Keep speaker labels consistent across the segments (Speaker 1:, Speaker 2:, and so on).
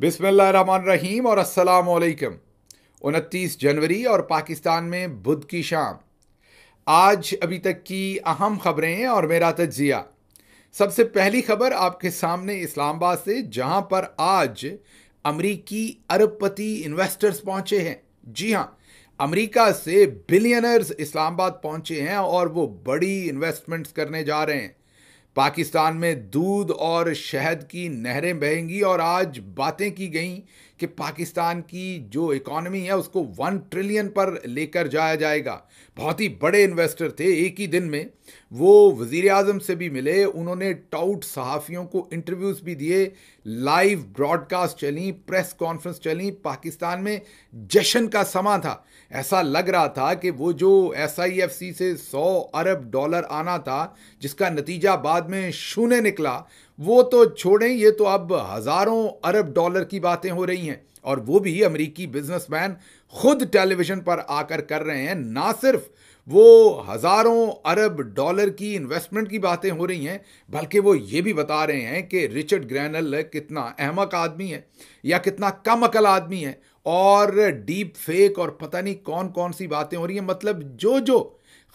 Speaker 1: बिस्मिल्लाहिर्रहमानिर्रहीम और अस्सलामुअलैकुम। 29 जनवरी और पाकिस्तान में बुध की शाम। आज अभी तक की अहम खबरें और मेरा तज्जिया। सबसे पहली खबर आपके सामने इस्लामाबाद से, जहां पर आज अमरीकी अरबपति इन्वेस्टर्स पहुंचे हैं। जी हां, अमेरिका से बिलियनर्स इस्लामाबाद पहुंचे हैं और वो बड़ी इन्वेस्टमेंट्स करने जा रहे हैं। पाकिस्तान में दूध और शहद की नहरें बहेंगी और आज बातें की गई कि पाकिस्तान की जो इकॉनमी है उसको 1 ट्रिलियन पर लेकर जाया जाएगा। बहुत ही बड़े इन्वेस्टर थे। एक ही दिन में वो वजीर आजम से भी मिले, उन्होंने टाउट सहाफ़ियों को इंटरव्यूज़ भी दिए, लाइव ब्रॉडकास्ट चली, प्रेस कॉन्फ्रेंस चली। पाकिस्तान में जश्न का समा था। ऐसा लग रहा था कि वो जो SIFC से $100 अरब आना था, जिसका नतीजा बाद में शून्य निकला, वो तो छोड़ें, ये तो अब हज़ारों अरब डॉलर की बातें हो रही हैं। और वो भी अमेरिकी बिजनेसमैन खुद टेलीविजन पर आकर कर रहे हैं। ना सिर्फ वो हज़ारों अरब डॉलर की इन्वेस्टमेंट की बातें हो रही हैं, बल्कि वो ये भी बता रहे हैं कि रिचर्ड ग्रैनल कितना अहमक आदमी है या कितना कम अकल आदमी है, और डीप फेक और पता नहीं कौन कौन सी बातें हो रही हैं। मतलब जो जो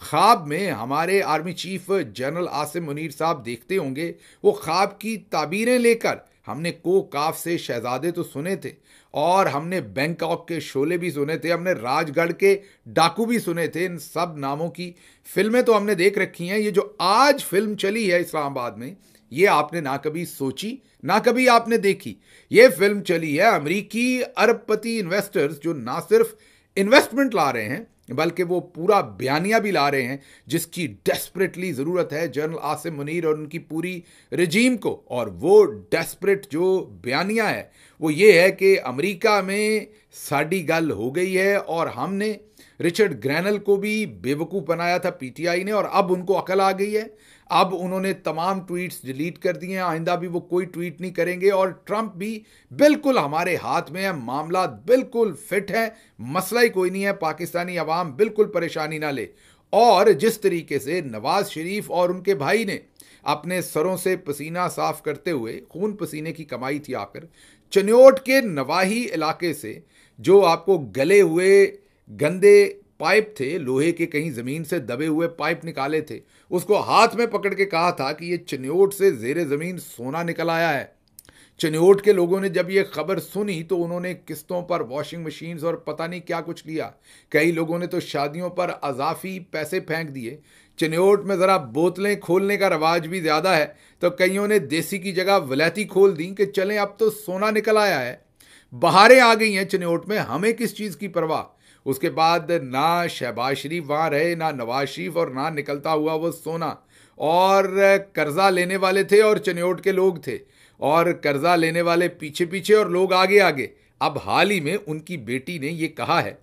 Speaker 1: ख्वाब में हमारे army chief general Asim Munir साहब देखते होंगे, वो ख्वाब की ताबीरें लेकर हमने को काफ से शहजादे तो सुने थे, और हमने बैंकॉक के शोले भी सुने थे, हमने राजगढ़ के डाकू भी सुने थे। इन सब नामों की फिल्में तो हमने देख रखी हैं। ये जो आज फिल्म चली है इस्लामाबाद में, ये आपने ना कभी सोची ना कभी आपने देखी। ये फिल्म चली है अमेरिकी अरबपति इन्वेस्टर्स जो ना सिर्फ इन्वेस्टमेंट ला रहे हैं, बल्कि वो पूरा बयानिया भी ला रहे हैं, जिसकी डेस्परेटली ज़रूरत है जनरल आसिम मुनीर और उनकी पूरी रजीम को। और वो डेस्परेट जो बयानिया है वो ये है कि अमेरिका में साड़ी गल हो गई है, और हमने रिचर्ड ग्रैनल को भी बेवकूफ़ बनाया था PTI ने, और अब उनको अकल आ गई है। अब उन्होंने तमाम ट्वीट्स डिलीट कर दिए हैं, आइंदा भी वो कोई ट्वीट नहीं करेंगे। और ट्रंप भी बिल्कुल हमारे हाथ में है, मामला बिल्कुल फिट है, मसला ही कोई नहीं है। पाकिस्तानी अवाम बिल्कुल परेशानी ना ले। और जिस तरीके से नवाज शरीफ और उनके भाई ने अपने सरों से पसीना साफ करते हुए, खून पसीने की कमाई थी आकर, चन्योट के नवाही इलाके से जो आपको गले हुए गंदे पाइप थे, लोहे के कहीं ज़मीन से दबे हुए पाइप निकाले थे, उसको हाथ में पकड़ के कहा था कि ये चन्योट से ज़ेरे ज़मीन सोना निकल आया है। चन्योट के लोगों ने जब ये खबर सुनी तो उन्होंने किस्तों पर वॉशिंग मशीन्स और पता नहीं क्या कुछ लिया। कई लोगों ने तो शादियों पर अजाफी पैसे फेंक दिए। चन्योट में ज़रा बोतलें खोलने का रवाज भी ज़्यादा है, तो कईयों ने देसी की जगह वलैती खोल दी कि चलें अब तो सोना निकल आया है। बहारें आ गई हैं चन्योट में, हमें किस चीज़ की परवाह। उसके बाद ना शहबाज शरीफ वहाँ रहे, ना नवाज शरीफ, और ना निकलता हुआ वो सोना। और कर्जा लेने वाले थे और चन्योट के लोग थे, और कर्जा लेने वाले पीछे पीछे और लोग आगे आगे। अब हाल ही में उनकी बेटी ने ये कहा है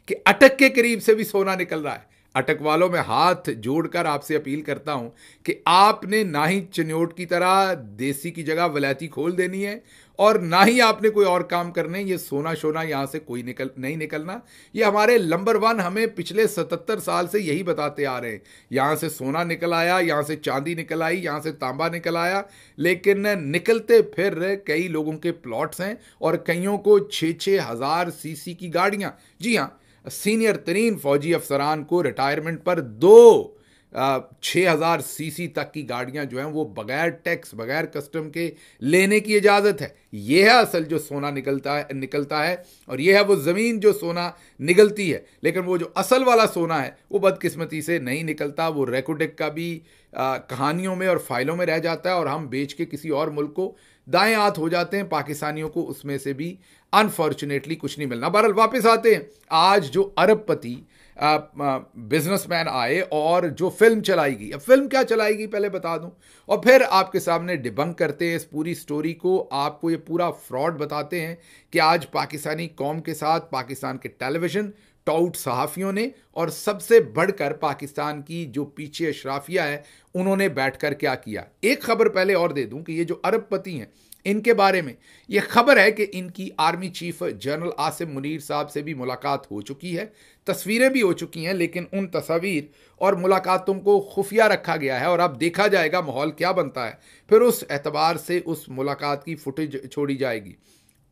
Speaker 1: कि अटक के करीब से भी सोना निकल रहा है। अटक वालों में हाथ जोड़कर आपसे अपील करता हूं कि आपने ना ही चन्योट की तरह देसी की जगह वलैती खोल देनी है, और ना ही आपने कोई और काम करने। ये सोना शोना यहाँ से कोई नहीं निकलना। ये हमारे नंबर 1 हमें पिछले 77 साल से यही बताते आ रहे हैं। यहाँ से सोना निकल आया, यहाँ से चांदी निकल आई, यहाँ से तांबा निकल आया, लेकिन निकलते फिर कई लोगों के प्लॉट्स हैं, और कईयों को 6-6 हज़ार CC की गाड़ियाँ। जी हाँ, सीनियर तरीन फौजी अफसरान को रिटायरमेंट पर 6,000 CC तक की गाड़ियां जो हैं वो बगैर टैक्स, बगैर कस्टम के लेने की इजाज़त है। यह है असल जो सोना निकलता है, और यह है वो ज़मीन जो सोना निकलती है। लेकिन वो जो असल वाला सोना है वो बदकिस्मती से नहीं निकलता। वो रेकोडेक का भी कहानियों में और फाइलों में रह जाता है, और हम बेच के किसी और मुल्क को दाएं हाथ हो जाते हैं। पाकिस्तानियों को उसमें से भी अनफॉर्चुनेटली कुछ नहीं मिलना। बहरहाल वापस आते हैं। आज जो अरबपति बिजनेसमैन आए और जो फिल्म चलाई गई, अब फिल्म क्या चलाई गई पहले बता दूं, और फिर आपके सामने डिबंक करते हैं इस पूरी स्टोरी को। आपको ये पूरा फ्रॉड बताते हैं कि आज पाकिस्तानी कौम के साथ पाकिस्तान के टेलीविज़न, टाउट सहाफ़ियों ने, और सबसे बढ़कर पाकिस्तान की जो पीछे अशराफिया है, उन्होंने बैठकर क्या किया। एक खबर पहले और दे दूं कि ये जो अरबपति हैं, इनके बारे में यह खबर है कि इनकी army chief general Asim Munir साहब से भी मुलाकात हो चुकी है, तस्वीरें भी हो चुकी हैं, लेकिन उन तस्वीर और मुलाकातों को खुफिया रखा गया है, और अब देखा जाएगा माहौल क्या बनता है। फिर उस एतबार से उस मुलाकात की फुटेज छोड़ी जाएगी।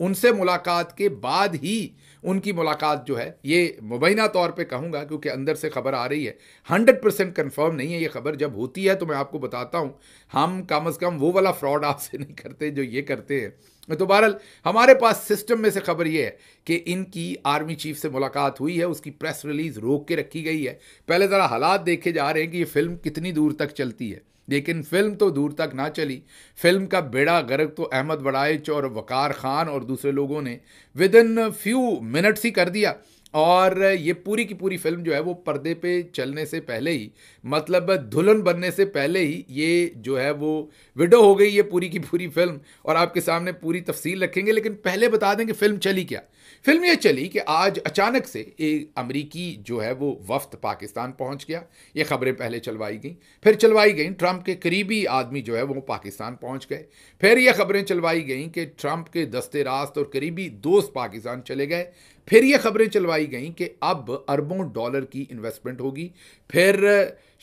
Speaker 1: उनसे मुलाकात के बाद ही उनकी मुलाकात जो है, ये मुबैना तौर पे कहूँगा क्योंकि अंदर से खबर आ रही है, 100% कंफर्म नहीं है ये खबर। जब होती है तो मैं आपको बताता हूँ। हम कम से कम वो वाला फ्रॉड आपसे नहीं करते जो ये करते हैं। तो बहरहाल हमारे पास सिस्टम में से खबर ये है कि इनकी आर्मी चीफ से मुलाकात हुई है, उसकी प्रेस रिलीज रोक के रखी गई है। पहले ज़रा हालात देखे जा रहे हैं कि ये फिल्म कितनी दूर तक चलती है, लेकिन फिल्म तो दूर तक ना चली। फिल्म का बेड़ा गर्क तो अहमद बड़ाइच और वकार खान और दूसरे लोगों ने विद इन फ्यू मिनट्स ही कर दिया। और ये पूरी की पूरी फिल्म जो है वो पर्दे पे चलने से पहले ही, मतलब दुल्हन बनने से पहले ही ये जो है वो विडो हो गई, ये पूरी की पूरी फिल्म। और आपके सामने पूरी तफसील रखेंगे, लेकिन पहले बता दें कि फिल्म चली क्या। फिल्म ये चली कि आज अचानक से एक अमरीकी जो है वो वफ्द पाकिस्तान पहुंच गया। ये खबरें पहले चलवाई गई, फिर चलवाई गई ट्रंप के करीबी आदमी जो है वो पाकिस्तान पहुंच गए। फिर ये खबरें चलवाई गई कि ट्रंप के दस्ते रास्त और करीबी दोस्त पाकिस्तान चले गए। फिर ये खबरें चलवाई गई कि अब अरबों डॉलर की इन्वेस्टमेंट होगी। फिर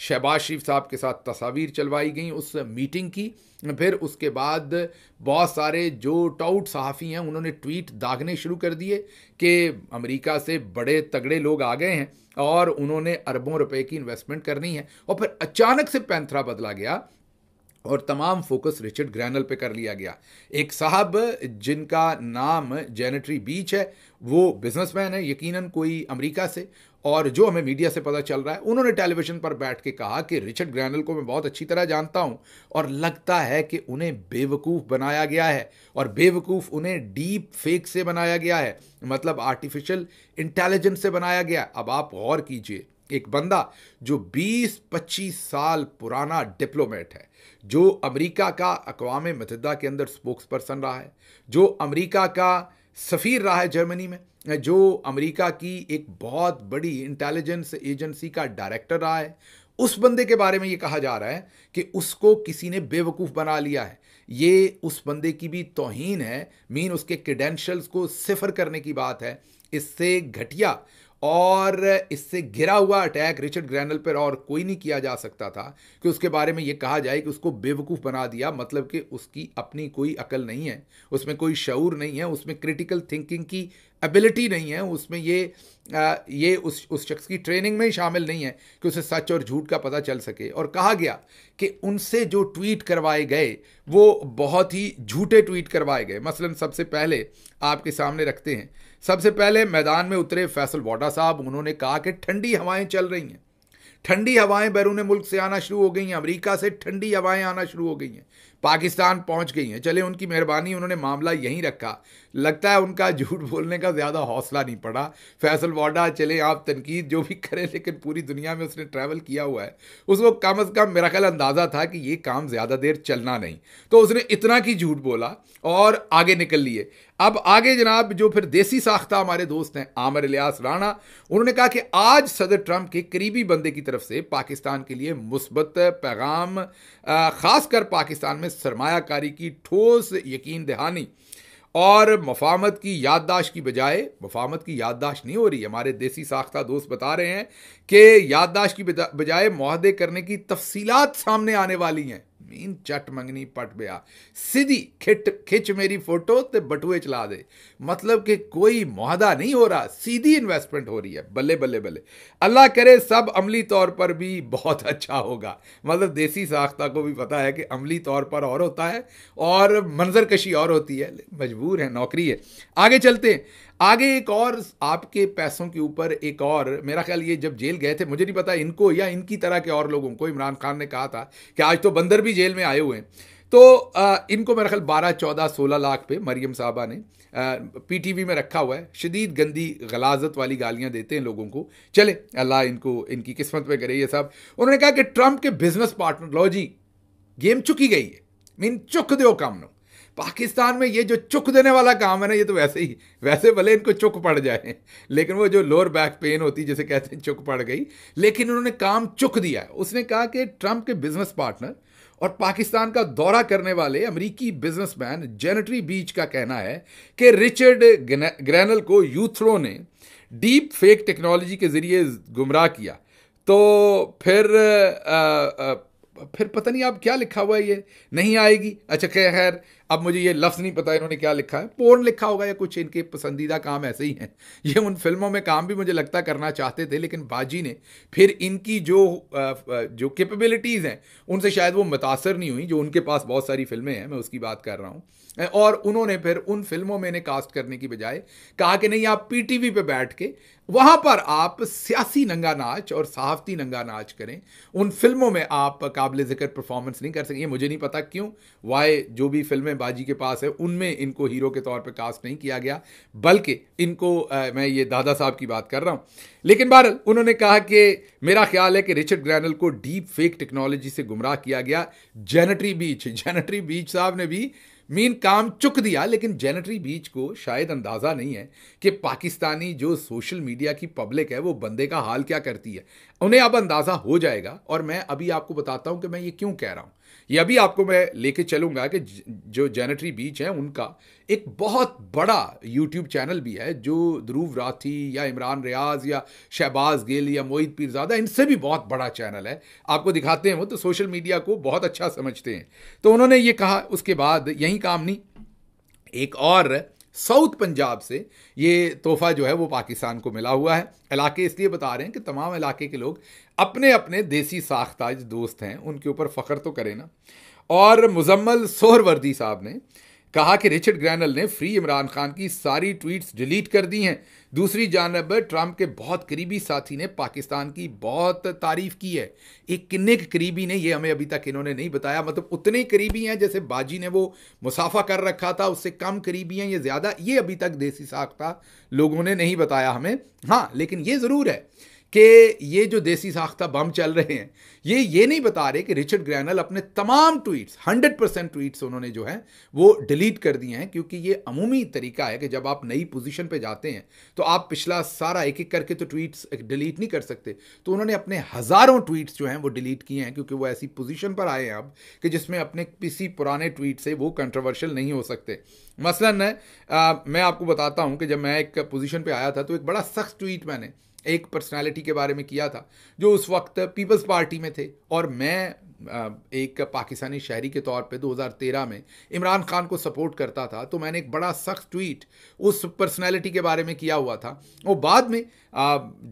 Speaker 1: शहबाज शरीफ साहब के साथ तस्वीर चलवाई गई उस मीटिंग की। फिर उसके बाद बहुत सारे जो टाउट सहाफ़ी हैं उन्होंने ट्वीट दागने शुरू कर दिए कि अमेरिका से बड़े तगड़े लोग आ गए हैं और उन्होंने अरबों रुपए की इन्वेस्टमेंट करनी है। और फिर अचानक से पैंथरा बदला गया और तमाम फोकस रिचर्ड ग्रैनल पे कर लिया गया। एक साहब जिनका नाम जेनेटरी बीच है, वो बिजनेसमैन है, यकीनन कोई अमेरिका से, और जो हमें मीडिया से पता चल रहा है, उन्होंने टेलीविजन पर बैठ के कहा कि रिचर्ड ग्रैनल को मैं बहुत अच्छी तरह जानता हूं और लगता है कि उन्हें बेवकूफ़ बनाया गया है, और बेवकूफ़ उन्हें डीप फेक से बनाया गया है, मतलब आर्टिफिशियल इंटेलिजेंस से बनाया गया। अब आप गौर कीजिए, एक बंदा जो 20-25 साल पुराना डिप्लोमेट है, जो अमेरिका का अक़वाम मुत्तहिदा के अंदर स्पोक्स पर्सन रहा है, जो अमेरिका का सफ़ीर रहा है जर्मनी में, जो अमेरिका की एक बहुत बड़ी इंटेलिजेंस एजेंसी का डायरेक्टर रहा है, उस बंदे के बारे में ये कहा जा रहा है कि उसको किसी ने बेवकूफ़ बना लिया है। ये उस बंदे की भी तौहीन है, मीन उसके क्रेडेंशियल्स को सिफर करने की बात है। इससे घटिया और इससे गिरा हुआ अटैक रिचर्ड ग्रैनल पर और कोई नहीं किया जा सकता था कि उसके बारे में ये कहा जाए कि उसको बेवकूफ़ बना दिया, मतलब कि उसकी अपनी कोई अकल नहीं है, उसमें कोई शऊर नहीं है, उसमें क्रिटिकल थिंकिंग की एबिलिटी नहीं है, उसमें ये उस शख्स की ट्रेनिंग में ही शामिल नहीं है कि उसे सच और झूठ का पता चल सके। और कहा गया कि उनसे जो ट्वीट करवाए गए वो बहुत ही झूठे ट्वीट करवाए गए। मसलन सबसे पहले आपके सामने रखते हैं, सबसे पहले मैदान में उतरे फैसल वाडा साहब, उन्होंने कहा कि ठंडी हवाएं चल रही हैं, ठंडी हवाएं बैरून मुल्क से आना शुरू हो गई हैं, अमेरिका से ठंडी हवाएं आना शुरू हो गई हैं, पाकिस्तान पहुंच गई हैं। चले उनकी मेहरबानी, उन्होंने मामला यहीं रखा। लगता है उनका झूठ बोलने का ज़्यादा हौसला नहीं पड़ा। फैसल वाडा, चले आप तनकीद जो भी करें, लेकिन पूरी दुनिया में उसने ट्रैवल किया हुआ है, उसको कम अज़ कम मेरा ख्याल अंदाज़ा था कि ये काम ज़्यादा देर चलना नहीं, तो उसने इतना की झूठ बोला और आगे निकल लिए। अब आगे जनाब जो फिर देसी साख्ता हमारे दोस्त हैं आमिर इलियास राणा, उन्होंने कहा कि आज सदर ट्रंप के करीबी बंदे की तरफ से पाकिस्तान के लिए मुस्बत पैगाम, खासकर पाकिस्तान में सरमायाकारी की ठोस यकीन दहानी और मफाहमत की याददाश्त की बजाय, मफाहमत की याददाश्त नहीं हो रही, हमारे देसी साख्ता दोस्त बता रहे हैं कि याददाश्त की बजाय मुआहदे करने की तफसीलात सामने आने वाली हैं। मीन चट मंगनी पट बया, सीधी खिच मेरी फोटो ते बटुए चला दे, मतलब कि कोई मुआहदा नहीं हो रहा, सीधी इन्वेस्टमेंट हो रही है। बल्ले बल्ले बल्ले, अल्लाह करे सब अमली तौर पर भी बहुत अच्छा होगा। मतलब देसी साख्ता को भी पता है कि अमली तौर पर और होता है और मंजर कशी और होती है, मजबूर है, नौकरी है। आगे चलते हैं, आगे एक और आपके पैसों के ऊपर एक और, मेरा ख्याल ये जब जेल गए थे, मुझे नहीं पता इनको या इनकी तरह के और लोगों को, इमरान खान ने कहा था कि आज तो बंदर भी जेल में आए हुए हैं, तो इनको मेरा ख्याल 12, 14, 16 लाख पे मरियम साहबा ने पीटीवी में रखा हुआ है। शदीद गंदी गलाजत वाली गालियां देते हैं लोगों को। चले अल्लाह इनको इनकी किस्मत में करे ये सब। उन्होंने कहा कि ट्रंप के बिजनेस पार्टनर, लो जी गेम चुकी गई है, मीन चुक दो काम नो। पाकिस्तान में ये जो चुक देने वाला काम है ना, ये तो वैसे भले इनको चुक पड़ जाए, लेकिन वो जो लोअर बैक पेन होती जैसे कहते हैं चुक पड़ गई, लेकिन उन्होंने काम चुक दिया है। उसने कहा कि ट्रंप के बिजनेस पार्टनर और पाकिस्तान का दौरा करने वाले अमेरिकी बिजनेसमैन जेनेटरी बीच का कहना है कि रिचर्ड ग्रैनल को यूथरो ने डीप फेक टेक्नोलॉजी के जरिए गुमराह किया। तो फिर पता नहीं आप क्या लिखा हुआ है, ये नहीं आएगी। अच्छा खैर, अब मुझे ये लफ्ज़ नहीं पता इन्होंने क्या लिखा है, पोर्न लिखा होगा या कुछ, इनके पसंदीदा काम ऐसे ही हैं। ये उन फिल्मों में काम भी मुझे लगता करना चाहते थे, लेकिन बाजी ने फिर इनकी जो कैपेबिलिटीज़ हैं उनसे शायद वो मुतासर नहीं हुई, जो उनके पास बहुत सारी फिल्में हैं, मैं उसकी बात कर रहा हूँ। और उन्होंने फिर उन फिल्मों में इन्हें कास्ट करने की बजाय कहा कि नहीं, आप पीटीवी पे बैठ के वहाँ पर आप सियासी नंगा नाच और सहाफ़ती नंगा नाच करें, उन फिल्मों में आप काबिल ज़िक्र परफॉर्मेंस नहीं कर सकेंगे। मुझे नहीं पता क्यों, वाई जो भी फिल्में बाजी के पास है उनमें इनको हीरो के तौर पे कास्ट नहीं किया गया, बल्कि इनको मैं ये दादा साहब की बात कर रहा हूँ। लेकिन बहरहाल उन्होंने कहा कि मेरा ख्याल है कि रिचर्ड ग्रैनल को डीप फेक टेक्नोलॉजी से गुमराह किया गया। जेनेटरी बीच साहब ने भी मीन काम चुक दिया, लेकिन जेनेटरी बीच को शायद अंदाज़ा नहीं है कि पाकिस्तानी जो सोशल मीडिया की पब्लिक है वो बंदे का हाल क्या करती है। उन्हें अब अंदाज़ा हो जाएगा, और मैं अभी आपको बताता हूं कि मैं ये क्यों कह रहा हूं। ये अभी आपको मैं लेके चलूंगा कि जो जेनेटरी बीच है उनका एक बहुत बड़ा यूट्यूब चैनल भी है, जो ध्रुव राठी या इमरान रियाज या शहबाज गिल या मोहित पीरजादा, इनसे भी बहुत बड़ा चैनल है। आपको दिखाते हैं, वो तो सोशल मीडिया को बहुत अच्छा समझते हैं। तो उन्होंने ये कहा, उसके बाद यही काम नहीं, एक और साउथ पंजाब से ये तोहफा जो है वो पाकिस्तान को मिला हुआ है। इलाके इसलिए बता रहे हैं कि तमाम इलाके के लोग अपने अपने देसी साख्ताज दोस्त हैं, उनके ऊपर फ़ख्र तो करें ना। और मुजम्मल सोहरवर्दी साहब ने कहा कि रिचर्ड ग्रैनल ने फ्री इमरान खान की सारी ट्वीट्स डिलीट कर दी हैं। दूसरी जानब ट्रंप के बहुत करीबी साथी ने पाकिस्तान की बहुत तारीफ की है। एक किन्ने के करीबी ने, ये हमें अभी तक इन्होंने नहीं बताया, मतलब उतने करीबी हैं जैसे बाजी ने वो मुसाफा कर रखा था, उससे कम करीबी हैं, ये ज़्यादा, ये अभी तक देसी साख्ता लोगों ने नहीं बताया हमें। हाँ, लेकिन ये ज़रूर है कि ये जो देसी साख्ता बम चल रहे हैं, ये नहीं बता रहे कि रिचर्ड ग्रैनल अपने तमाम ट्वीट्स 100% ट्वीट्स उन्होंने जो है वो डिलीट कर दिए हैं, क्योंकि ये अमूमी तरीका है कि जब आप नई पोजीशन पे जाते हैं तो आप पिछला सारा एक एक करके तो ट्वीट्स डिलीट नहीं कर सकते। तो उन्होंने अपने हज़ारों ट्वीट्स जो हैं वो डिलीट किए हैं, क्योंकि वो ऐसी पोजीशन पर आए हैं अब कि जिसमें अपने किसी पुराने ट्वीट से वो कंट्रोवर्शियल नहीं हो सकते। मसलन मैं आपको बताता हूँ कि जब मैं एक पोजीशन पे आया था तो एक बड़ा सख्त ट्वीट मैंने एक पर्सनालिटी के बारे में किया था जो उस वक्त पीपल्स पार्टी में थे, और मैं एक पाकिस्तानी शहरी के तौर पे 2013 में इमरान खान को सपोर्ट करता था। तो मैंने एक बड़ा सख्त ट्वीट उस पर्सनालिटी के बारे में किया हुआ था। वो बाद में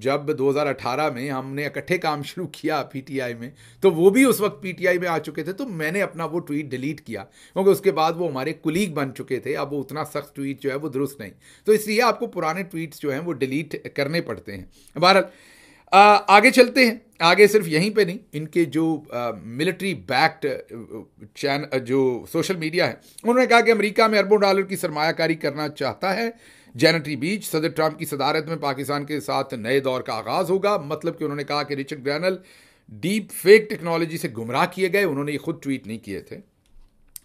Speaker 1: जब 2018 में हमने इकट्ठे काम शुरू किया पीटीआई में, तो वो भी उस वक्त पीटीआई में आ चुके थे, तो मैंने अपना वो ट्वीट डिलीट कुलीग क्योंकि उसके बाद वो हमारे कुलीग बन चुके थे। अब वो उतना सख्त ट्वीट जो है वो दुरुस्त नहीं, तो इसलिए आपको पुराने ट्वीट्स जो हैं वो डिलीट करने पड़ते हैं। बहरहाल आगे चलते हैं। आगे सिर्फ यहीं पे नहीं, इनके जो मिलिट्री बैक्ड चैनल जो सोशल मीडिया है, उन्होंने कहा कि अमेरिका में अरबों डॉलर की सरमायाकारी करना चाहता है जेनेटरी बीच। सदर ट्रंप की सदारत में पाकिस्तान के साथ नए दौर का आगाज होगा। मतलब कि उन्होंने कहा कि रिचर्ड ग्रैनल डीप फेक टेक्नोलॉजी से गुमराह किए गए, उन्होंने ये खुद ट्वीट नहीं किए थे।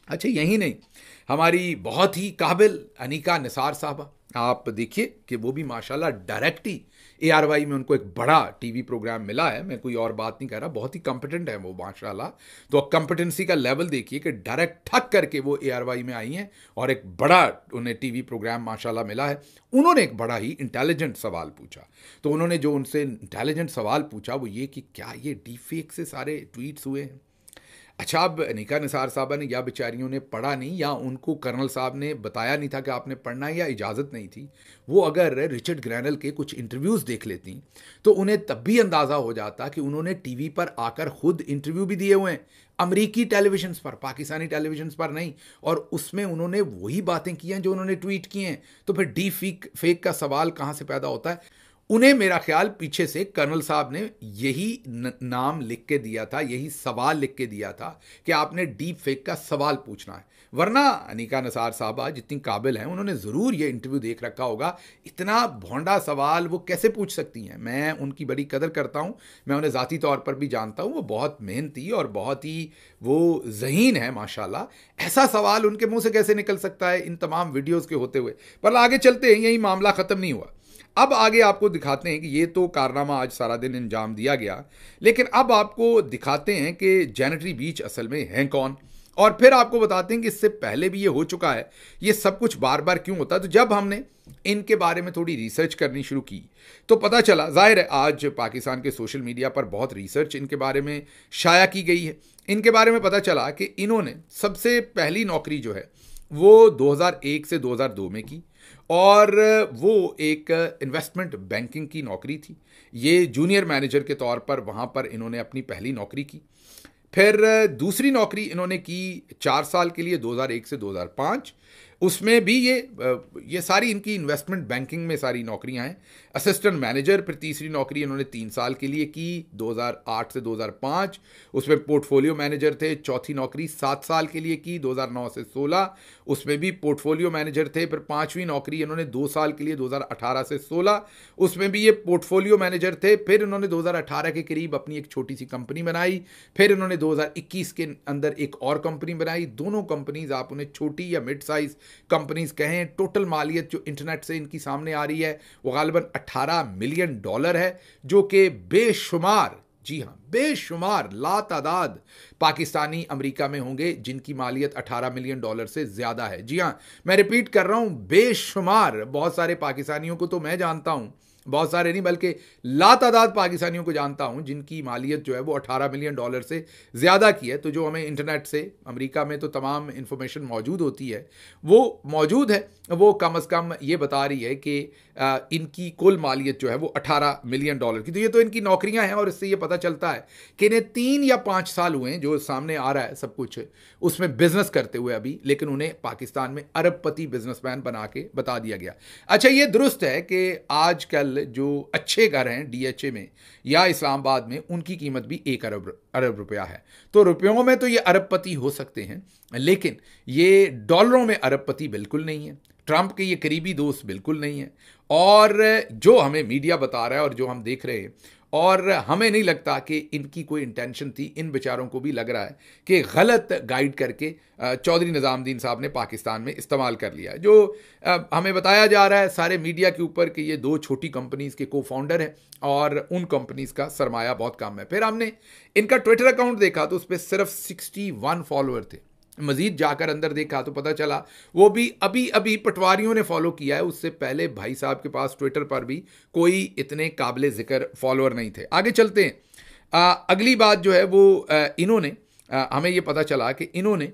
Speaker 1: अच्छा, यही नहीं, हमारी बहुत ही काबिल अनीका निसार साहबा, आप देखिए कि वो भी माशाल्लाह डायरेक्ट ही ARY में उनको एक बड़ा टीवी प्रोग्राम मिला है। मैं कोई और बात नहीं कर रहा, बहुत ही कॉम्पिटेंट है वो माशाल्लाह। तो कॉम्पिटेंसी का लेवल देखिए कि डायरेक्ट ठक करके वो ARY में आई हैं और एक बड़ा उन्हें टीवी प्रोग्राम माशाल्लाह मिला है। उन्होंने एक बड़ा ही इंटेलिजेंट सवाल पूछा। तो उन्होंने जो उनसे इंटेलिजेंट सवाल पूछा वो ये कि क्या ये डीप फेक से सारे ट्वीट्स हुए हैं। अच्छा, अब अनीका निसार साहबा ने या बेचारियों ने पढ़ा नहीं, या उनको कर्नल साहब ने बताया नहीं था कि आपने पढ़ना है, या इजाज़त नहीं थी। वो अगर रिचर्ड ग्रैनल के कुछ इंटरव्यूज़ देख लेती तो उन्हें तब भी अंदाज़ा हो जाता कि उन्होंने टीवी पर आकर खुद इंटरव्यू भी दिए हुए हैं, अमरीकी टेलीविजन पर, पाकिस्तानी टेलीविजन पर नहीं, और उसमें उन्होंने वही बातें की हैं जो उन्होंने ट्वीट की हैं। तो फिर डीप फेक का सवाल कहाँ से पैदा होता है? उन्हें मेरा ख्याल पीछे से कर्नल साहब ने यही नाम लिख के दिया था, यही सवाल लिख के दिया था कि आपने डीप फेक का सवाल पूछना है। वरना अनीका निसार साहबा जितनी काबिल हैं, उन्होंने ज़रूर ये इंटरव्यू देख रखा होगा। इतना भोंडा सवाल वो कैसे पूछ सकती हैं? मैं उनकी बड़ी कदर करता हूँ, मैं उन्हें ज़ाती तौर पर भी जानता हूँ। वो बहुत मेहनती और बहुत ही वो ज़हीन है माशाल्लाह। ऐसा सवाल उनके मुँह से कैसे निकल सकता है इन तमाम वीडियोज़ के होते हुए? पर आगे चलते हैं, यही मामला ख़त्म नहीं हुआ। अब आगे आपको दिखाते हैं कि ये तो कारनामा आज सारा दिन अंजाम दिया गया, लेकिन अब आपको दिखाते हैं कि जेनेटरी बीच असल में हैं कौन, और फिर आपको बताते हैं कि इससे पहले भी ये हो चुका है। ये सब कुछ बार बार क्यों होता है? तो जब हमने इनके बारे में थोड़ी रिसर्च करनी शुरू की तो पता चला, जाहिर है आज पाकिस्तान के सोशल मीडिया पर बहुत रिसर्च इनके बारे में शाया की गई है। इनके बारे में पता चला कि इन्होंने सबसे पहली नौकरी जो है वो 2001 से 2002 में की और वो एक इन्वेस्टमेंट बैंकिंग की नौकरी थी। ये जूनियर मैनेजर के तौर पर वहाँ पर इन्होंने अपनी पहली नौकरी की। फिर दूसरी नौकरी इन्होंने की 4 साल के लिए 2001 से 2005। उसमें भी ये सारी इनकी इन्वेस्टमेंट बैंकिंग में सारी नौकरियां हैं। असिस्टेंट मैनेजर फिर तीसरी नौकरी इन्होंने 3 साल के लिए की 2008 से 2005। उसमें पोर्टफोलियो मैनेजर थे। चौथी नौकरी 7 साल के लिए की 2009 से 16। उसमें भी पोर्टफोलियो मैनेजर थे। फिर पांचवी नौकरी इन्होंने 2 साल के लिए 2018 से 16। उसमें भी ये पोर्टफोलियो मैनेजर थे। फिर इन्होंने 2018 के करीब अपनी एक छोटी सी कंपनी बनाई। फिर इन्होंने 2021 के अंदर एक और कंपनी बनाई। दोनों कंपनीज आप उन्हें छोटी या मिड साइज कंपनीज कहें। टोटल मालियत जो इंटरनेट से इनकी सामने आ रही है वो गालिबन $18 मिलियन है, जो कि बेशुमार, जी हां बेशुमार लातादाद पाकिस्तानी अमेरिका में होंगे जिनकी मालियत $18 मिलियन से ज्यादा है। जी हां, मैं रिपीट कर रहा हूं, बेशुमार। बहुत सारे पाकिस्तानियों को तो मैं जानता हूं, बहुत सारे नहीं बल्कि लातादाद पाकिस्तानियों को जानता हूं जिनकी मालियत जो है वो $18 मिलियन से ज़्यादा की है। तो जो हमें इंटरनेट से अमेरिका में तो तमाम इंफॉर्मेशन मौजूद होती है, वो मौजूद है, वो कम अज़ कम ये बता रही है कि इनकी कुल मालियत जो है वो $18 मिलियन की। तो ये तो इनकी नौकरियां हैं और इससे ये पता चलता है कि इन्हें 3 या 5 साल हुए हैं जो सामने आ रहा है सब कुछ उसमें बिजनेस करते हुए अभी, लेकिन उन्हें पाकिस्तान में अरबपति बिजनेसमैन बना के बता दिया गया। अच्छा, ये दुरुस्त है कि आजकल जो अच्छे घर हैं डीएचए में या इस्लामाबाद में, उनकी कीमत भी 1 अरब रुपया है। तो रुपयों में तो ये अरबपति हो सकते हैं, लेकिन ये डॉलरों में अरबपति बिल्कुल नहीं है। ट्रंप के ये करीबी दोस्त बिल्कुल नहीं है। और जो हमें मीडिया बता रहा है और जो हम देख रहे हैं, और हमें नहीं लगता कि इनकी कोई इंटेंशन थी। इन बेचारों को भी लग रहा है कि गलत गाइड करके चौधरी निज़ामुद्दीन साहब ने पाकिस्तान में इस्तेमाल कर लिया। जो हमें बताया जा रहा है सारे मीडिया के ऊपर कि ये 2 छोटी कंपनीज़ के को फाउंडर हैं और उन कंपनीज़ का सरमाया बहुत कम है। फिर हमने इनका ट्विटर अकाउंट देखा तो उस पर सिर्फ 61 फॉलोअर थे। मजीद जाकर अंदर देखा तो पता चला वो भी अभी अभी पटवारियों ने फॉलो किया है। उससे पहले भाई साहब के पास ट्विटर पर भी कोई इतने काबिल जिक्र फॉलोअर नहीं थे। आगे चलते हैं। अगली बात जो है वो इन्होंने हमें ये पता चला कि इन्होंने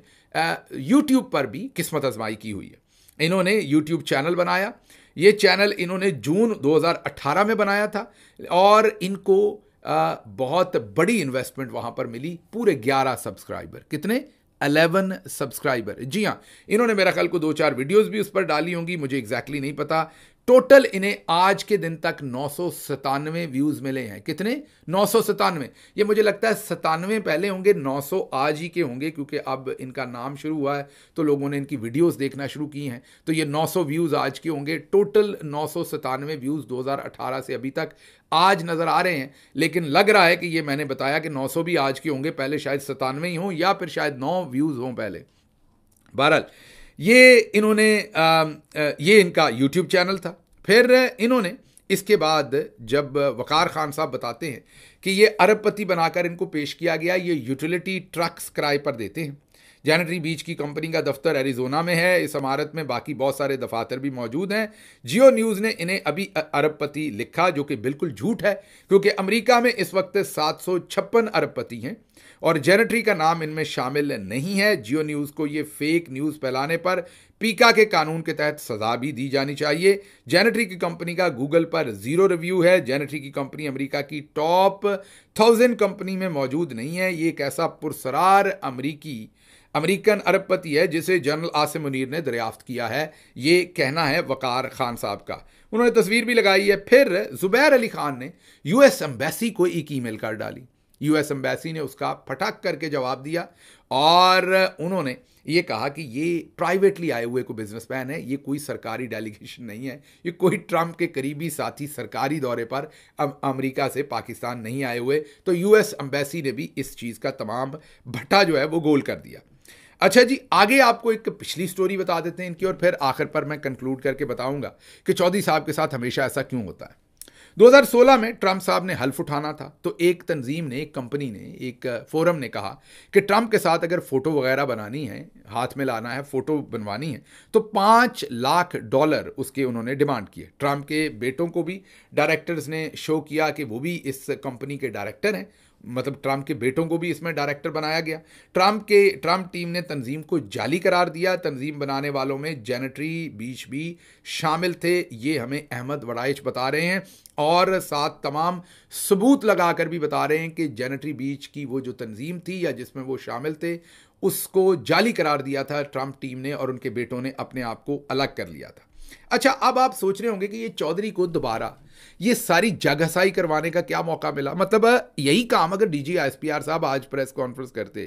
Speaker 1: यूट्यूब पर भी किस्मत आजमाई की हुई है। इन्होंने यूट्यूब चैनल बनाया। ये चैनल इन्होंने जून 2018 में बनाया था और इनको बहुत बड़ी इन्वेस्टमेंट वहाँ पर मिली। पूरे 11 सब्सक्राइबर, कितने 11 सब्सक्राइबर। जी हाँ, इन्होंने मेरा ख्याल को 2-4 वीडियोस भी उस पर डाली होंगी, मुझे एग्जैक्टली नहीं पता। टोटल इन्हें आज के दिन तक 997 व्यूज मिले हैं। कितने? 997। ये मुझे लगता है 97 पहले होंगे, 900 आज ही के होंगे, क्योंकि अब इनका नाम शुरू हुआ है तो लोगों ने इनकी वीडियोस देखना शुरू की हैं। तो ये 900 व्यूज आज के होंगे। टोटल 997 व्यूज 2018 से अभी तक आज नजर आ रहे हैं, लेकिन लग रहा है कि ये मैंने बताया कि 900 भी आज के होंगे, पहले शायद 97 ही हों या फिर शायद 9 व्यूज हों पहले। बहरहाल ये इन्होंने ये इनका यूट्यूब चैनल था। फिर इन्होंने इसके बाद जब वकार खान साहब बताते हैं कि ये अरबपति बनाकर इनको पेश किया गया, ये यूटिलिटी ट्रक्स किराए पर देते हैं। जैनेटरी बीच की कंपनी का दफ्तर एरिजोना में है। इस इमारत में बाकी बहुत सारे दफातर भी मौजूद हैं। जियो न्यूज़ ने इन्हें अभी अरबपति लिखा, जो कि बिल्कुल झूठ है, क्योंकि अमेरिका में इस वक्त 756 अरबपति हैं और जैनेटरी का नाम इनमें शामिल नहीं है। जियो न्यूज़ को ये फेक न्यूज़ फैलाने पर पीका के कानून के तहत सजा भी दी जानी चाहिए। जैनेटरी की कंपनी का गूगल पर 0 रिव्यू है। जैनेटरी की कंपनी अमेरिका की टॉप 1000 कंपनी में मौजूद नहीं है। ये एक ऐसा पुरसरार अमेरिकन अरबपति है जिसे जनरल आसिम मुनीर ने दरियाफ्त किया है। ये कहना है वकार खान साहब का। उन्होंने तस्वीर भी लगाई है। फिर जुबैर अली खान ने यूएस एम्बेसी को एक ईमेल कर डाली। यूएस एम्बेसी ने उसका फटाक करके जवाब दिया और उन्होंने ये कहा कि ये प्राइवेटली आए हुए को बिजनेसमैन है, ये कोई सरकारी डेलीगेशन नहीं है, ये कोई ट्रंप के करीबी साथी सरकारी दौरे पर अमेरिका से पाकिस्तान नहीं आए हुए। तो यूएस एम्बेसी ने भी इस चीज़ का तमाम भट्टा जो है वो गोल कर दिया। अच्छा जी, आगे आपको एक पिछली स्टोरी बता देते हैं इनकी और फिर आखिर पर मैं कंक्लूड करके बताऊंगा कि चौधरी साहब के साथ हमेशा ऐसा क्यों होता है। 2016 में ट्रंप साहब ने हल्फ उठाना था, तो एक तंजीम ने, एक कंपनी ने, एक फोरम ने कहा कि ट्रंप के साथ अगर फ़ोटो वगैरह बनानी है, हाथ में लाना है, फ़ोटो बनवानी है, तो $5 लाख उसके उन्होंने डिमांड किए। ट्रंप के बेटों को भी डायरेक्टर्स ने शो किया कि वो भी इस कंपनी के डायरेक्टर हैं मतलब ट्रंप के बेटों को भी इसमें डायरेक्टर बनाया गया। ट्रंप टीम ने तंजीम को जाली करार दिया। तंजीम बनाने वालों में जेनेटरी बीच भी शामिल थे, ये हमें अहमद वड़ाइच बता रहे हैं, और साथ तमाम सबूत लगाकर भी बता रहे हैं कि जेनेटरी बीच की वो जो तंजीम थी या जिसमें वो शामिल थे उसको जाली करार दिया था ट्रंप टीम ने, और उनके बेटों ने अपने आप को अलग कर लिया था। अच्छा, अब आप सोच रहे होंगे कि ये चौधरी को दोबारा ये सारी जगहसाई करवाने का क्या मौका मिला। मतलब यही काम अगर डीजी एसपीआर साहब आज प्रेस कॉन्फ्रेंस करते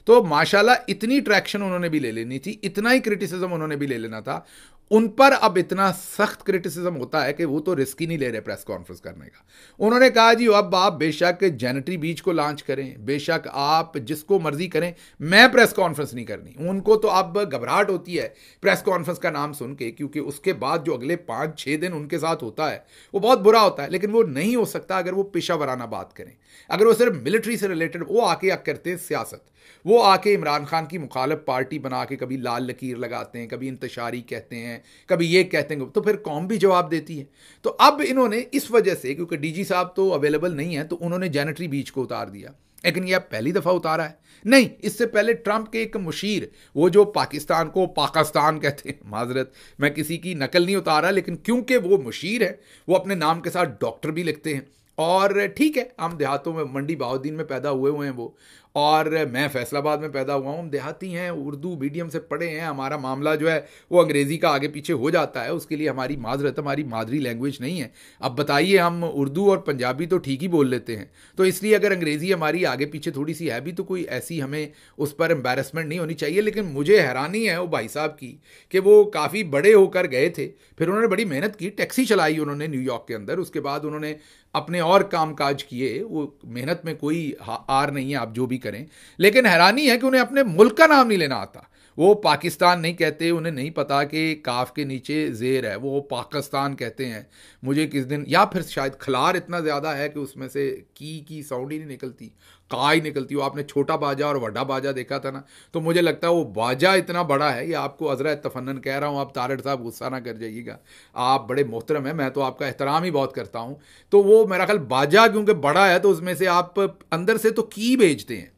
Speaker 1: तो माशाल्लाह इतनी ट्रैक्शन उन्होंने भी ले लेनी थी, इतना ही क्रिटिसिज्म उन्होंने भी ले लेना था। उन पर अब इतना सख्त क्रिटिसिज्म होता है कि वो तो रिस्क ही नहीं ले रहे प्रेस कॉन्फ्रेंस करने का। उन्होंने कहा जी अब आप बेशक जेनेटरी बीच को लॉन्च करें, बेशक आप जिसको मर्जी करें, मैं प्रेस कॉन्फ्रेंस नहीं करनी। उनको तो अब घबराहट होती है प्रेस कॉन्फ्रेंस का नाम सुन के, क्योंकि उसके बाद जो अगले 5-6 दिन उनके साथ होता है वो बहुत बुरा होता है। लेकिन वो नहीं हो सकता अगर वो पेशा वराना बात करें, अगर वो सिर्फ मिलिट्री से रिलेटेड वो आके करते हैं सियासत, वो आके इमरान खान की मुखालिफ पार्टी बना के कभी लाल लकीर लगाते हैं, कभी इंतशारी कहते हैं, कभी ये कहते हैं, तो फिर कौम भी जवाब देती है। तो अब इन्होंने इस वजह से, क्योंकि डीजी साहब तो अवेलेबल नहीं है, तो उन्होंने जेनेटरी बीच को उतार दिया। लेकिन यह पहली दफा उतारा है नहीं, इससे पहले ट्रंप के एक मुशीर, वो जो पाकिस्तान को पाकिस्तान कहते हैं, माजरत मैं किसी की नकल नहीं उतारा, लेकिन क्योंकि वो मुशीर है, वो अपने नाम के साथ डॉक्टर भी लिखते हैं। और ठीक है, हम देहातों में मंडी बहाउद्दीन में पैदा हुए हैं वो, और मैं फैसलाबाद में पैदा हुआ हूँ, हम देहाती हैं, उर्दू मीडियम से पढ़े हैं, हमारा मामला जो है वो अंग्रेज़ी का आगे पीछे हो जाता है, उसके लिए हमारी माजरत हमारी मादरी लैंग्वेज नहीं है। अब बताइए, हम उर्दू और पंजाबी तो ठीक ही बोल लेते हैं, तो इसलिए अगर अंग्रेज़ी हमारी आगे पीछे थोड़ी सी है भी तो कोई ऐसी हमें उस पर एम्बेरसमेंट नहीं होनी चाहिए। लेकिन मुझे हैरानी है वो भाई साहब की कि वो काफ़ी बड़े होकर गए थे, फिर उन्होंने बड़ी मेहनत की, टैक्सी चलाई उन्होंने न्यूयॉर्क के अंदर, उसके बाद उन्होंने अपने और कामकाज किए, वो मेहनत में कोई आर नहीं है, आप जो भी करें। लेकिन हैरानी है कि उन्हें अपने मुल्क का नाम नहीं लेना आता। वो पाकिस्तान नहीं कहते, उन्हें नहीं पता कि काफ के नीचे जेर है, वो पाकिस्तान कहते हैं। मुझे किस दिन, या फिर शायद खलार इतना ज़्यादा है कि उसमें से की साउंड ही नहीं निकलती, का ही निकलती। वो आपने छोटा बाजा और बड़ा बाजा देखा था ना, तो मुझे लगता है वो बाजा इतना बड़ा है। ये आपको अज़रा तफन्नन कह रहा हूँ, आप तारड़ साहब गुस्सा ना कर जाइएगा, आप बड़े मोहतरम हैं, मैं तो आपका एहतराम ही बहुत करता हूँ। तो वो मेरा ख्याल बाजा क्योंकि बड़ा है, तो उसमें से आप अंदर से तो की भेजते हैं,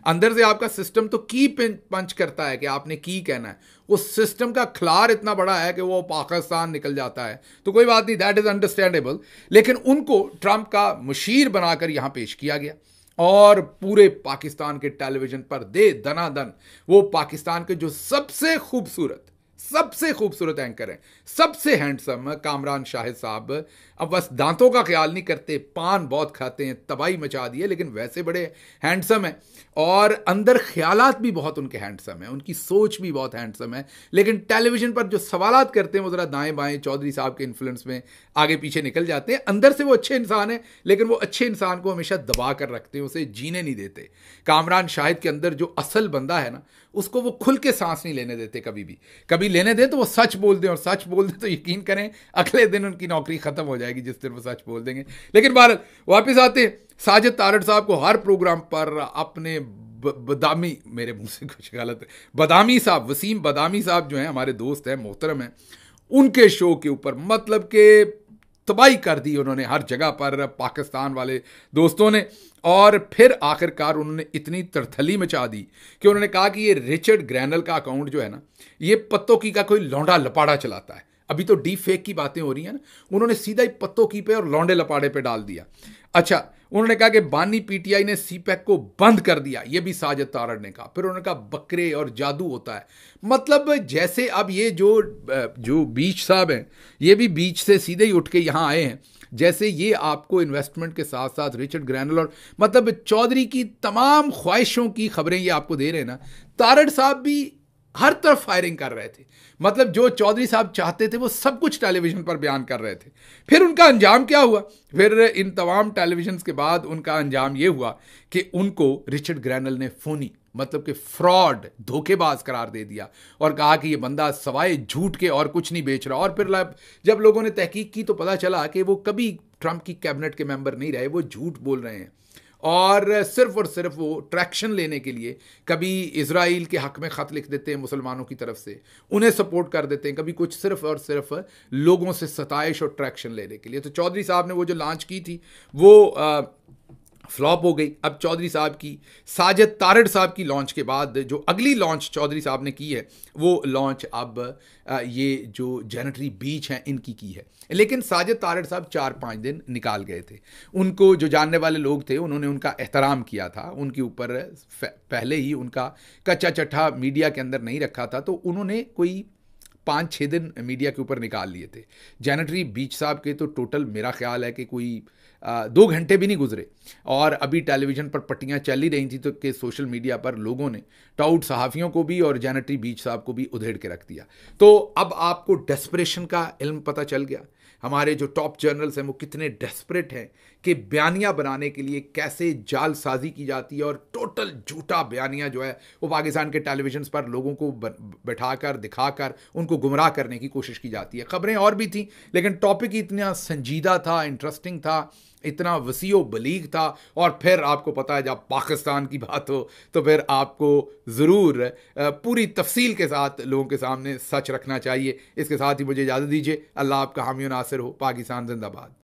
Speaker 1: अंदर से आपका सिस्टम तो की पंच करता है कि आपने की कहना है। उस सिस्टम का खलार इतना बड़ा है कि वो पाकिस्तान निकल जाता है। तो कोई बात नहीं, दैट इज़ अंडरस्टैंडेबल। लेकिन उनको ट्रंप का मुशीर बनाकर यहाँ पेश किया गया और पूरे पाकिस्तान के टेलीविजन पर दे दनादन वो पाकिस्तान के जो सबसे खूबसूरत एंकर हैं, सबसे हैंडसम कामरान शाहिद साहब, अब बस दांतों का ख्याल नहीं करते, पान बहुत खाते हैं, तबाही मचा दी है, लेकिन वैसे बड़े हैंडसम हैं और अंदर ख्यालात भी बहुत उनके हैंडसम हैं, उनकी सोच भी बहुत हैंडसम है। लेकिन टेलीविजन पर जो सवालात करते हैं वो ज़रा दाएं बाएं चौधरी साहब के इन्फ्लुएंस में आगे पीछे निकल जाते हैं। अंदर से वो अच्छे इंसान हैं, लेकिन वो अच्छे इंसान को हमेशा दबा कर रखते हैं, उसे जीने नहीं देते। कामरान शाहिद के अंदर जो असल बंदा है ना, उसको वो खुल के सांस नहीं लेने देते कभी भी। कभी लेने दें तो वो सच बोल दें, और सच बोल दें तो यकीन करें अगले दिन उनकी नौकरी खत्म हो जाएगी जिस दिन वो सच बोल देंगे। लेकिन बहरहाल वापस आते हैं, साजिद तारड़ साहब को हर प्रोग्राम पर अपने बदामी, मेरे मुंह से कुछ गलत है, बदामी साहब, वसीम बदामी साहब जो हैं, हमारे दोस्त हैं, मोहतरम हैं, उनके शो के ऊपर मतलब के तबाही कर दी उन्होंने हर जगह पर पाकिस्तान वाले दोस्तों ने। और फिर आखिरकार उन्होंने इतनी तरथली मचा दी कि उन्होंने कहा कि ये रिचर्ड ग्रैनल का अकाउंट जो है ना, ये पत्तों की का कोई लौंडा लपाड़ा चलाता है। अभी तो डीप फेक की बातें हो रही हैं ना, उन्होंने सीधा ही पत्तों की पे और लौंडे लपाड़े पे डाल दिया। अच्छा, उन्होंने कहा कि बानी पीटीआई ने सीपैक को बंद कर दिया, ये भी साजिद तारड़ ने कहा। फिर उन्होंने कहा बकरे और जादू होता है, मतलब जैसे अब ये जो बीच साहब हैं, ये भी बीच से सीधे ही उठ के यहाँ आए हैं, जैसे ये आपको इन्वेस्टमेंट के साथ साथ रिचर्ड ग्रैनल और मतलब चौधरी की तमाम ख्वाहिशों की खबरें ये आपको दे रहे हैं ना। तारड़ साहब भी हर तरफ फायरिंग कर रहे थे, मतलब जो चौधरी साहब चाहते थे वो सब कुछ टेलीविजन पर बयान कर रहे थे। फिर उनका अंजाम क्या हुआ? फिर इन तमाम टेलीविजन के बाद उनका अंजाम ये हुआ कि उनको रिचर्ड ग्रैनल ने फोनी, मतलब कि फ्रॉड, धोखेबाज करार दे दिया और कहा कि ये बंदा सवाए झूठ के और कुछ नहीं बेच रहा। और फिर जब लोगों ने तहकीक की तो पता चला कि वो कभी ट्रंप की कैबिनेट के मेंबर नहीं रहे, वो झूठ बोल रहे हैं और सिर्फ वो ट्रैक्शन लेने के लिए कभी इजराइल के हक में ख़त लिख देते हैं मुसलमानों की तरफ से, उन्हें सपोर्ट कर देते हैं, कभी कुछ सिर्फ और सिर्फ लोगों से सताइश और ट्रैक्शन लेने के लिए। तो चौधरी साहब ने वो जो लॉन्च की थी वो फ्लॉप हो गई। अब चौधरी साहब की, साजिद तारड़ साहब की लॉन्च के बाद जो अगली लॉन्च चौधरी साहब ने की है, वो लॉन्च अब ये जो जैनेटरी बीच हैं इनकी की है। लेकिन साजिद तारड़ साहब 4-5 दिन निकाल गए थे। उनको जो जानने वाले लोग थे उन्होंने उनका एहतराम किया था, उनके ऊपर पहले ही उनका कच्चा चट्ठा मीडिया के अंदर नहीं रखा था, तो उन्होंने कोई 5-6 दिन मीडिया के ऊपर निकाल लिए थे। जैनेटरी बीच साहब के तो टोटल मेरा ख्याल है कि कोई 2 घंटे भी नहीं गुजरे, और अभी टेलीविज़न पर पट्टियाँ चल ही रही थी तो कि सोशल मीडिया पर लोगों ने टाउट सहाफ़ियों को भी और जैनेटरी बीच साहब को भी उधेड़ के रख दिया। तो अब आपको डेस्परेशन का इल्म पता चल गया। हमारे जो टॉप जर्नल्स हैं वो कितने डेस्परेट हैं कि बयानिया बनाने के लिए कैसे जालसाजी की जाती है, और टोटल झूठा बयानिया जो है वो पाकिस्तान के टेलीविजन पर लोगों को बैठाकर दिखाकर उनको गुमराह करने की कोशिश की जाती है। खबरें और भी थी, लेकिन टॉपिक इतना संजीदा था, इंटरेस्टिंग था, इतना वसीओ बलीग था। और फिर आपको पता है जब पाकिस्तान की बात हो तो फिर आपको ज़रूर पूरी तफसील के साथ लोगों के सामने सच रखना चाहिए। इसके साथ ही मुझे इजाज़त दीजिए। अल्लाह आपका हामी नासिर हो। पाकिस्तान जिंदाबाद।